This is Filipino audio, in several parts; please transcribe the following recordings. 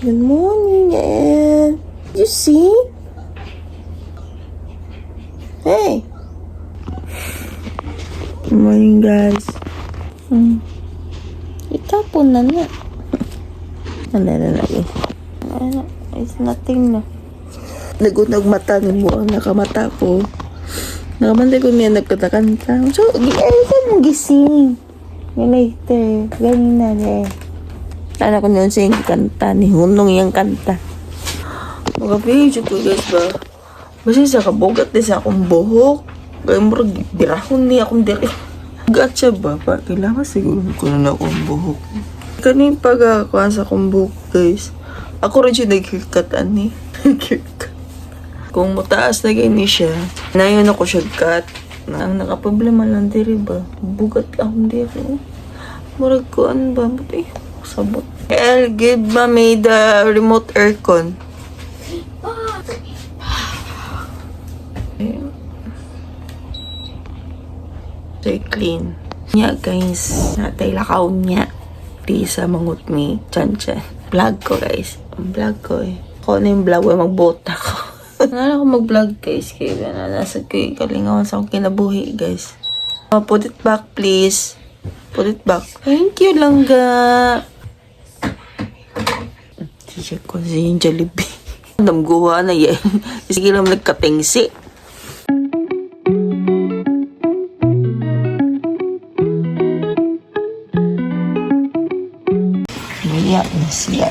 Good morning, Yael. You see? Hey. Good morning, guys. Itapon na na. Ano na lagi? It's nothing na. Nagunag mata ni mo ang nakamata ko. Nakamantay ko niya nagkatakanta. So, ay ka mong gising. Later. Ganyan na rin. Tala ko niyon sa yung kanta. Ni Hunong yung kanta. Mga video ko guys ba? Basta sa kabugat din sa akong buhok. Kaya mo dirahon niya akong dirahon. Gatsa ba? Kailangan siguro ko na akong buhok. Kaning pag-akuha sa akong buhok guys. Ako rin siya nag-haircut ani. Kung mataas na gani siya, nayon ako siya cut. Ang nakaproblema lang diri ba? Bugat akong diri. Murag ko ano ba? Buti sabot. I'll give mommy the remote aircon. Stay clean. Nya guys, natay lakaw niya. Di sa mangut mi. Chan-chan. Vlog ko guys. Ang vlog ko eh. Ako na yung vlog, magbota ko. Nala ko mag-vlog guys. Kaya nasa ko yung kalingawan sa akong kinabuhi guys. Put it back please. Put it back. Thank you langga. Check ko sa yung Jollibee. Namguha na yan. Sige lang nagkatingsi. Mayak na siya.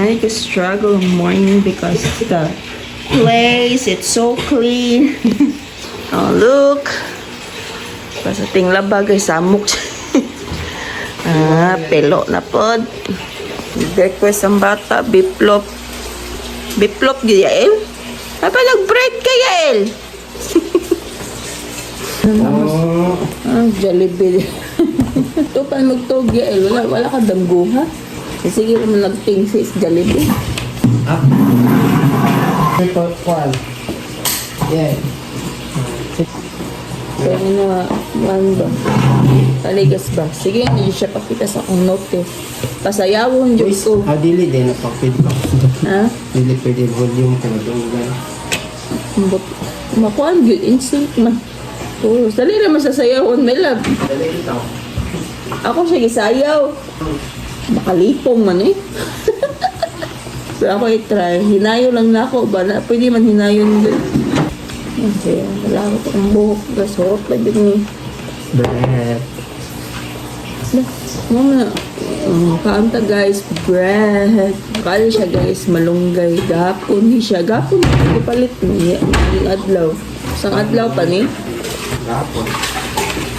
I struggle in the morning because the place, it's so clean. Oh, look. Basta ting laba guys, samok. Pelo na pod. Request ang bata, biplop. Biplop, Yael? Nag-break ka, Yael? Jollibee. Ito pa magtog, Yael. Wala ka damguha. Sige naman nagtingsi sa Jollibee. Ito, kwan. Yeah. Kaya na, ano ba? Taligas ba? Sige, hindi siya pakita sa akong note eh. Pasayawon, Diyos ko. Dili din na pang-feedback. Ha? Dili pwede volume ka na doon. Makuhaan, good instinct man. Oh, dali naman sa sayawon, my love. Dali ito. Ako siya gisayaw. Makalipong man eh. So ako i-try. Hinayo lang na ako. Ba? Pwede man hinayon din. Okay, wala ko ang buhok. Gasot lang din eh. Breath. Mama, kaanta guys, bread. Kali siya guys, malunggay. Gapon ni siya. Gapon, ipalit niya. Ang adlaw. Isang adlaw pa ni. Gapon.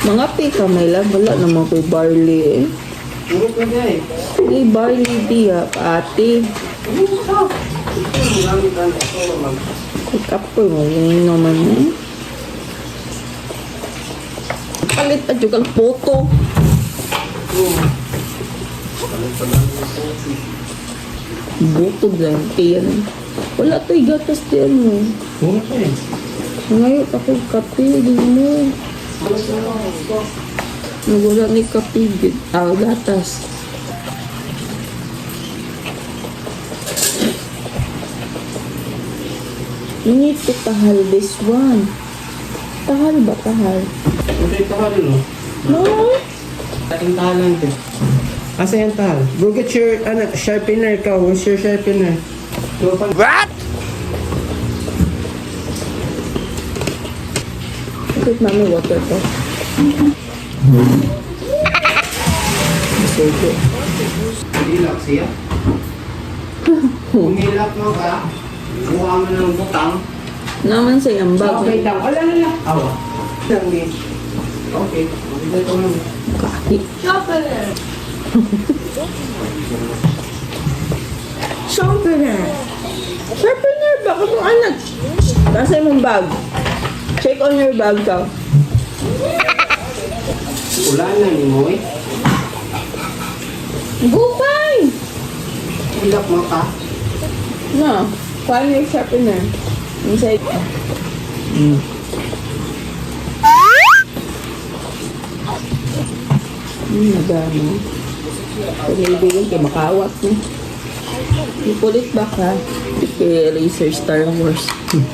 Mga pika may lang. Wala naman ko'y barley eh. Urok na guys. Hey, barley diya, ate. Kapoy mo, yun naman eh. Palit at yung photo. Butog lang, tiyan. Wala to'y gatas tiyan mo. Urok na eh. Ngayon ako kape, di mo. Nagwala ni kape, gatas. You need to tahal this one. Tahal ba? Tahal? Hindi tahal no? No? Ating tahalan din. Asa yung tahal? Go get your sharpener ka. Where's your sharpener? What? Put mami water to. Masoko. Hilak siya? Humilak mo ka? Kuha mo ng butang. Naman sa yambag. Okay lang. Wala na lang. Awa. Lang din. Okay. Okay ko lang. Kaki. Sharpener. Sharpener. Sharpener ba? Kung anak. Nasa mong bag. Check on your bag ka. Wala na ni mo eh. Bukay! Hilak mo ka? No. Find your sharpener. Inside. Nagano. Pag-ibigin kay makawat niya. Ipulit ba ka? Kay Racer Star Wars.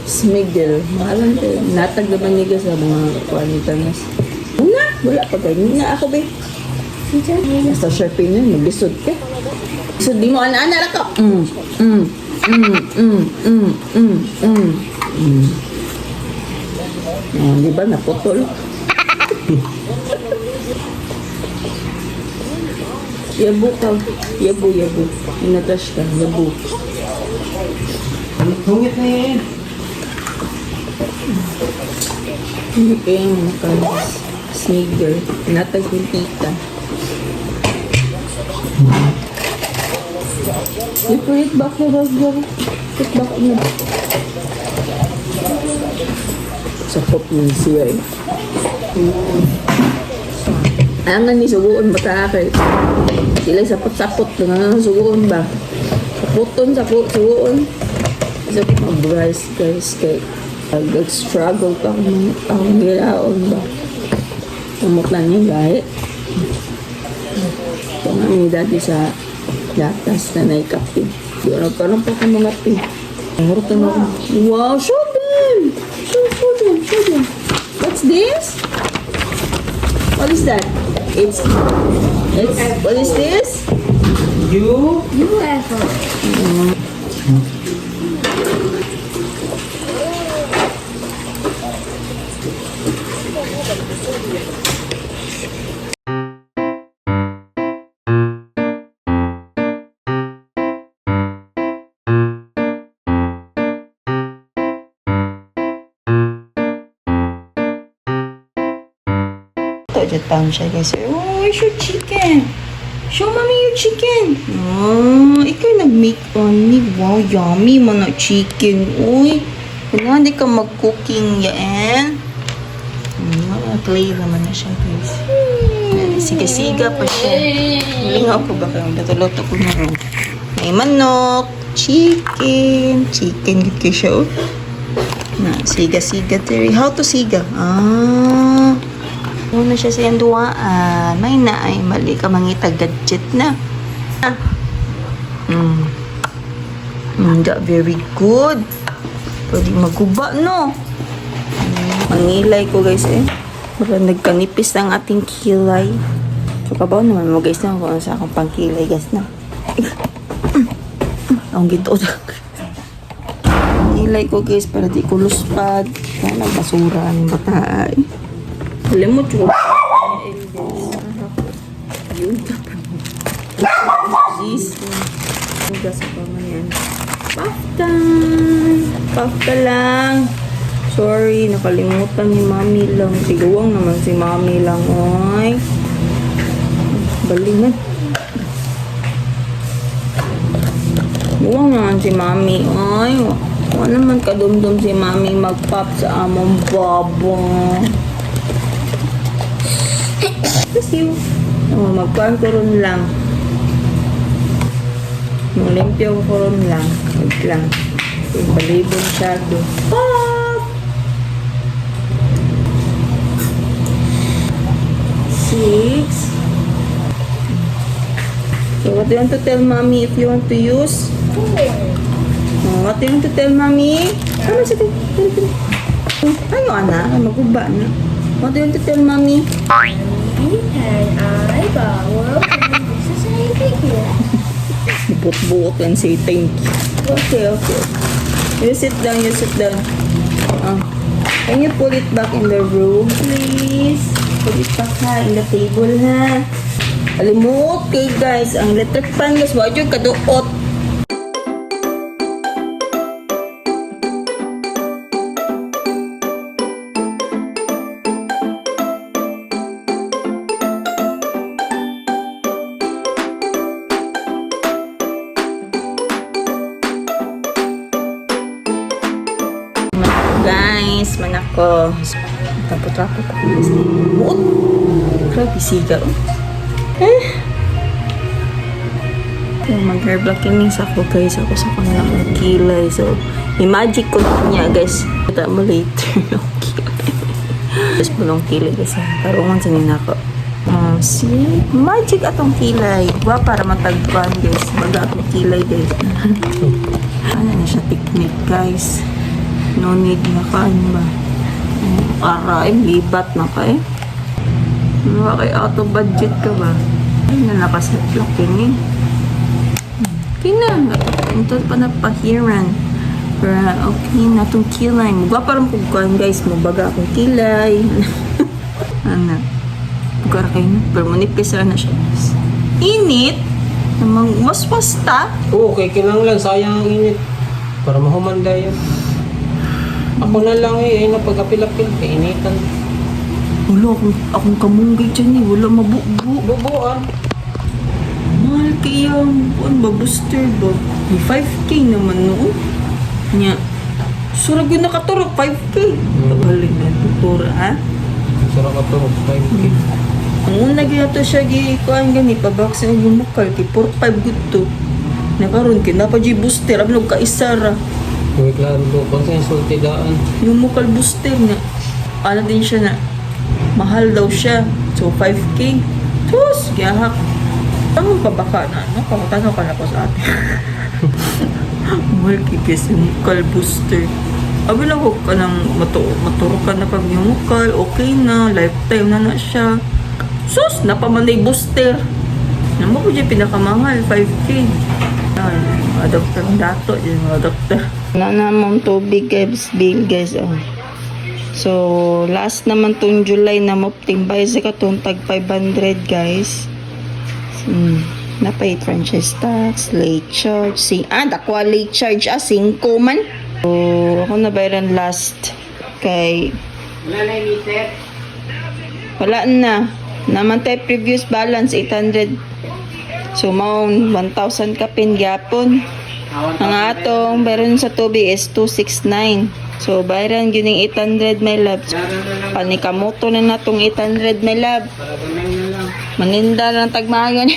Smiggle. Mahalan tayo. Natag naman niya sa mga kwanita na. Una! Wala pa ganyan na ako, be. Basta sharpin yun. Mag-lisod ka. So, di mo ana-ana ka. Di ba? Naputol. Yabo ka. Yabo. Inatrash ka. Yabo. Tungit na yan. Hindi kaya mga snigger. Natag yung tita. Ipulit back na bagyo. Put back na. Sakop ng siya eh. Angan ni suguon ba ta kay sila sapot-sapot na suguon ba? Saputon suguon. Isa ko mag-bryce guys kay nag-struggle pa ang giraon ba? Umot lang niya gaya. Ito nga may dati sa gatas na naikapi. Di ko nagkaroon pa kong mga pi. Mahurot na ako. Wow! Show them! Show them! What's this? What is that? It's what is this? UFO. Jatang siya guys. Oh, where's your chicken? Show mommy your chicken. Oh, ikaw nag-make on me. Wow, yummy mo na chicken. Uy, wala, hindi ka mag-cooking yan. Clay naman na siya guys. Siga-siga pa siya. Hilingaw ko ba kayo? Luto-luto ko na rin. May manok, chicken. Chicken, good kayo siya. Na, siga-siga, Terry. How to siga? Una siya sa duwaan. May na ay mali ka mangita gadget na. Very good. Pwede maguba, no? Mangilay ko, guys, eh. Baka nagkanipis ang ating kilay. So, kabaw naman mo, guys, na kung sa akong pangkilay, guys, na. Ang ginto. Mangilay ko, guys, para di ko luspad. Kaya nagbasura ang bata, eh. Alam mo, chupa. Yun ka pa. Jeez. Hugas pa man yan. Pafta lang. Sorry, nakalimutan ni mami lang. Tiguwang naman si mami lang. Oy. Balingan. Tiguwang naman si mami. Oy. Wala naman kadumdum si mami mag-pop sa among babo. Kasi magkuhan ko ron lang. Limpyo ko ron lang. Wait lang. Balibon shadow. Pop! 6. So what do you want to tell mommy if you want to use? What do you want to tell mommy? Ano sa Ano anak? Maguba na. What do you want to tell mommy? And I borrow from this society here. Buot-buot and say thank you. Okay. You sit down. Can you put it back in the room, please? Put it back ha, in the table ha. Alimut kay guys, ang electric fan guys, wag yung kaduot. Guys, manako. Tapot-tapot ako guys. Buot. Grabe siga. Mag-hair blocking ako guys. Ako sa kanilang kilay. So, i-magic ko niya guys. Kita mo later. Okay. Just bulong kilay guys. Tarungan sa nina ko. see? Magic atong kilay. Wa para matagpuan guys. Baga atong kilay guys. Ano na siya technique guys. No need na kaan ba? Para libat na ka eh. Mga kay auto budget ka ba? Ay na nakaset lock yun eh. Kina, ito pa na pahiran. Pero okay na itong kilay. Mugwa parang pagkuhan guys. Mabaga akong kilay. Ano? Pagkara kayo na. Pero manipis na siya guys. Init? Namang waswas ta? Oo, okay, kinanglan. Sayang ang init. Para mahumanda yan. Ako na lang eh. Ay napag-apil-apil. Kainitan. Wala akong kamunggay dyan eh. Wala mabubo. Bubuan. Mahal kaya. Ano ba? Booster ba? May 5K naman noon. Nya. Surag yun nakaturok. 5K. Pagaling na tutura ha? Sarap ka to. 5K. Ang una gaya siya gikuan gani pabaksin yung mukal kay 4-5 good to. Nakaroon kina pa di booster ablog ka isara. Uy, klaro do. Kung sa insulti daan. Yung mukal booster na ano din siya na mahal daw siya. So 5K. Sus, gihak. Ang pabaka na ano? Pamatanaw ka na ko sa atin. Mahal kikis yung mukal booster. Abi lang ko ka ng maturo ka na pag yung mukal. Okay na. Lifetime na siya. Sus, napamanay booster. Naman ko dyan pinakamahal, 5K. Mga doktor ng dato, dyan mga doktor. Wala namang tubig guys, bill guys. Oh. So, last naman tong July na moptimbay sa katong tag 500 guys. Napay franchise tax, late charge. Dakwa late charge 5 man. So, ako na bayaran last kay... Wala na imitet. Wala na. Naman tayo previous balance 800. So maun 1,000 kapin gyapon. Ang atong bayaran sa tubig is 269. So bayaran gining 800 my love. Panikamoto na natong 800 my love. Maninda lang tagmayon.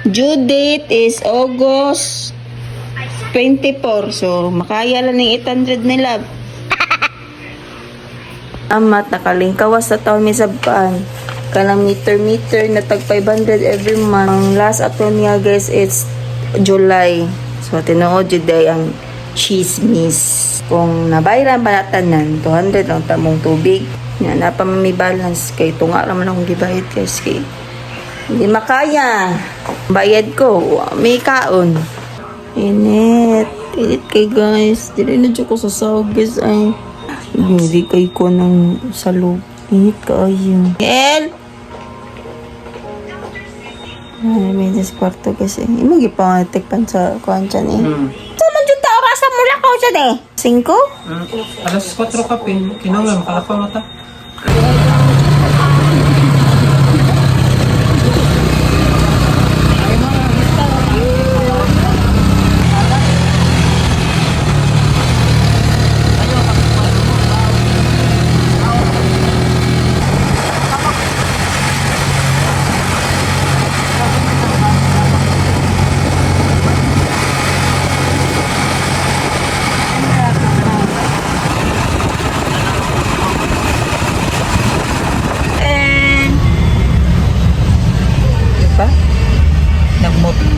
Due date is August 24. So makaya lang ng 800 my love. Amat nakalingkawas sa taon may sabkaan kanang meter na tag 500 every month. Ang last ato niya guys it's July. So tinuod jud day ang chismis. Kung nabayran pa natanan 200 lang tamong tubig. Nga na pa may balance kay tunga naman akong gibayad guys kay hindi makaya. Bayad ko may kaon. Init kay guys. Dili na jud ko sa sahog guys ay. Hindi kay ko ng salog. Init ka ayun. El! Ay, may sa kwarto kasi. Imo gipangatikpan sa kuhan dyan eh. Saman dyan ta oras sa mula ko dyan eh. 5? Alas 4 kapin. Kinanglan. Kalapa mata.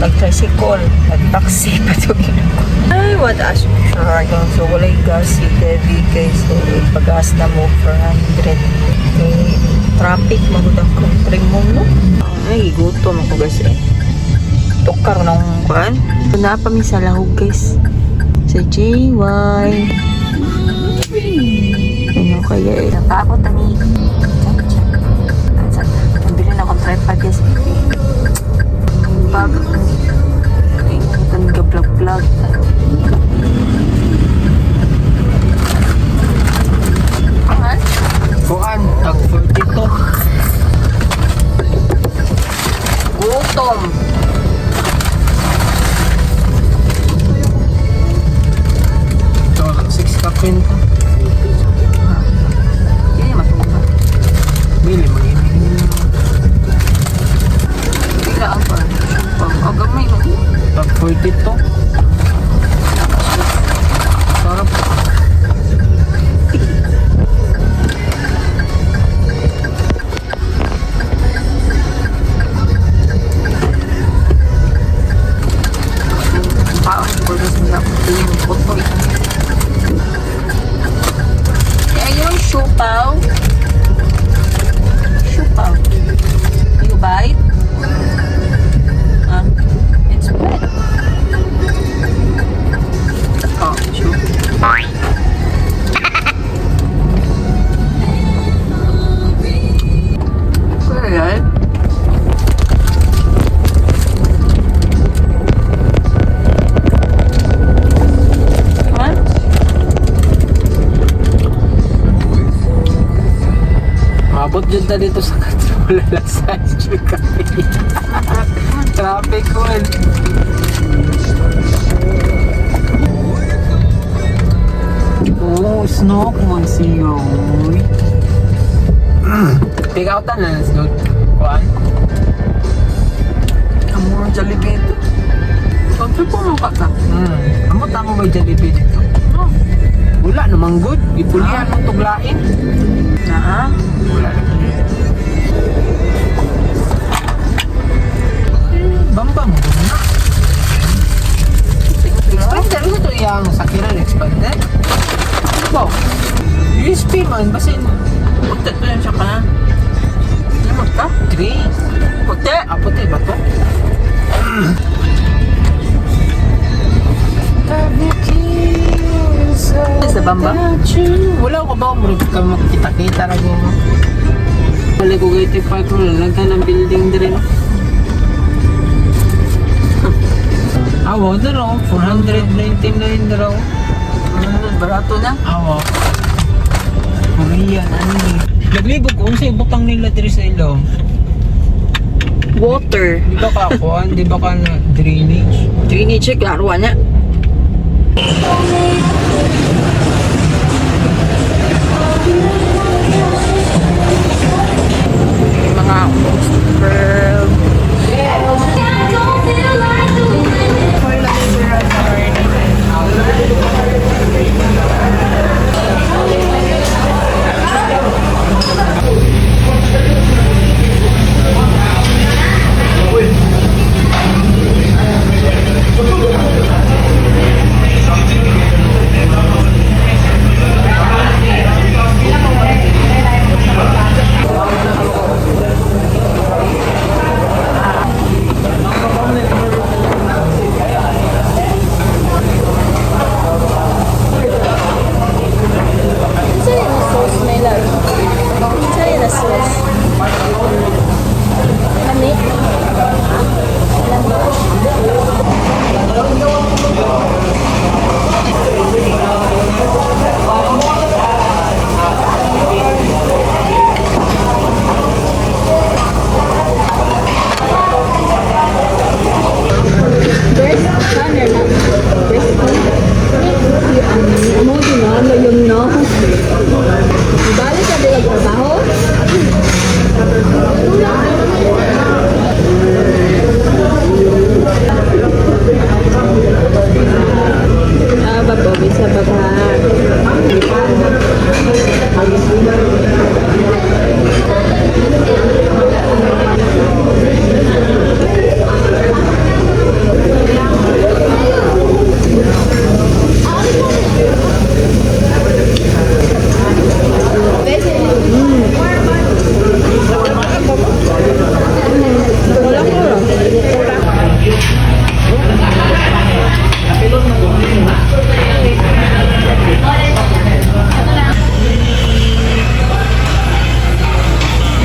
Nag-tricycle, nag-taxi pa ito ginagawa. Ay, what a sure. So, walay gas si Debbie guys. So, pag-gas na mo 400. Okay, traffic, magudang country mo, no? Ay, gutom ako guys eh. Tukar ng kuhan. So, napami sa lahog guys. Sa JY. Ano kaya eh. Natakot na ni. Nabili na akong tripod guys. Bago ito nag-vlog. Kuan. Tag 42. Gutom. So, 6 kapin to. Hindi matuwa. Bili, mag-ibig. Bila ang pa. Gamay mo. Tag 42. Sarap. dyan na dito sa Katro. Wala lang sa kami. Traffic man. Oh, snook man siyo. Pick out na lang snook. Kuan? Amo Jollibee ito. Pagka po mo ka. Amo tamo may Jollibee dito. Wala namang good. Ipulihan mong tuglain. Na Wala naman. Bamba mo doon na. Expander mo ito yung sakiran expander. Wow. USP man. Basin. puti to yung siya ka na. Limot ka? Green. Puti! Puti ba to? Sa Bamba? Wala ko ba? Murag ka makita-kita rin mo. Wala ko gaiti pa ito. Lagtan ng building din. Awa na raw. 499 na raw. Barato na. Awa. Korean. Ano ni? Naglibog kung sa ibutang nila diri sa ilaw. Water. Di ba kakuan? Di ba ka na drainage? Drainage, klaro niya. Mga girl.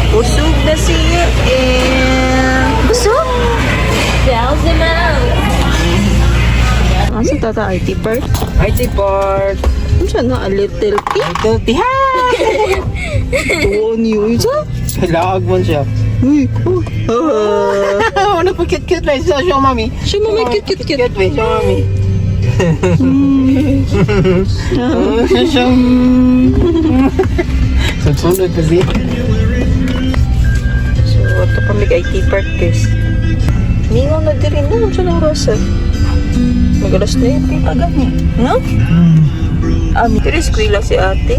Busog na siya busog? Bells them out. Asa tata IT part? IT part. Ano siya na? A little kid? Ito, tihan! Tuon yun siya? Kailangan mo siya. Uy! Ano po cute-cute ba? Show mami. Siya mo may cute. Cute ba? Show mami. Sunod pa siya. So, ito pa may IT part guys. Mingaw na din rin naman siya ng rasa. Magalas na yun. Agad niya. No? Pero eskwela si ate.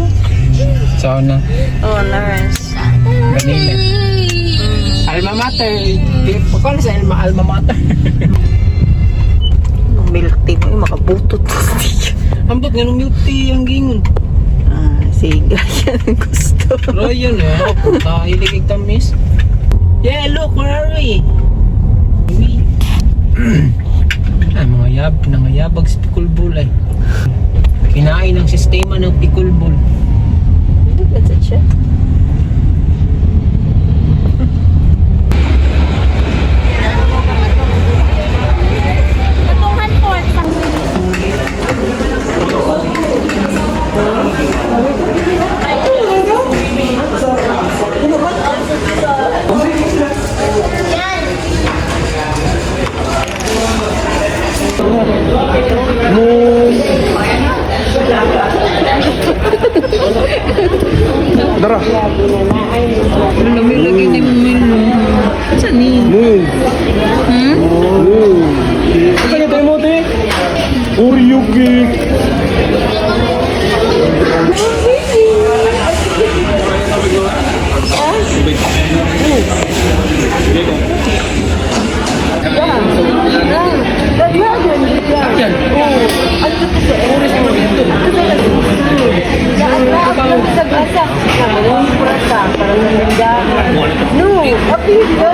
So, na. Oh, nurse. Manila. Alma mater. Pakala sa alma mater. Ang milk tea mo yung makabutot. Ambot nga nung milk tea ang gingon. Sige, yan ang gusto. Pero yun eh. Punta, hiligig tamis. Yeah, look, where are we? Nangayabag si Pikulbul ay. Kinain ang sistema ng Pikulbul. That's it siya. Oras mo dito. No, happy ka.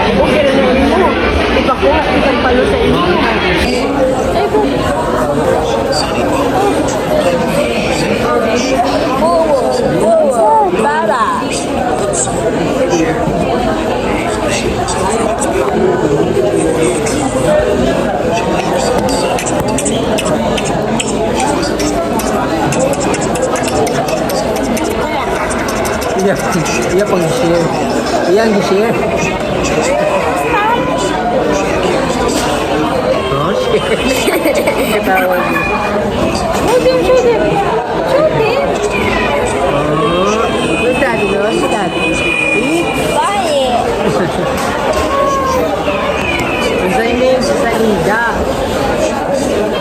Okay na naman mo. Ipakuha, isang palo sa inyo. Baba. Iya pang share. Iya ang share. Oh, share. Ketawa niyo. Shoot him, shoot him. Shoot him. Si daddy, no? Si daddy. Quiet. Ang sa name, si Salida.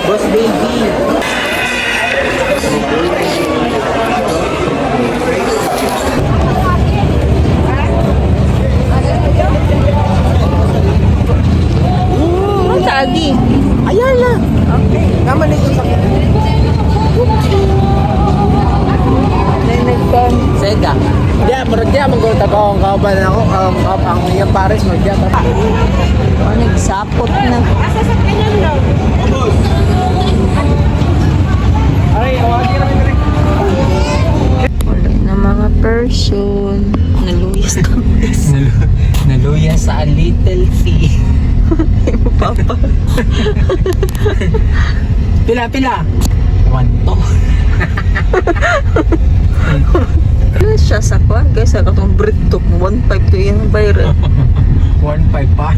Boss baby. Ang tagi. Ayan na. Naman ito sa Sega. Dia, menurut dia menggoda kong kauban ako, ang yung Paris magdia tapi. Oh, nagsapot na. Wala na mga person. Naluyas kami. Naluya sa little sea. Papa. Pila. Wanto. Ano siya sa kwan? Guys, sa katong Brito. 1.5 to yan viral. 1.5 pa.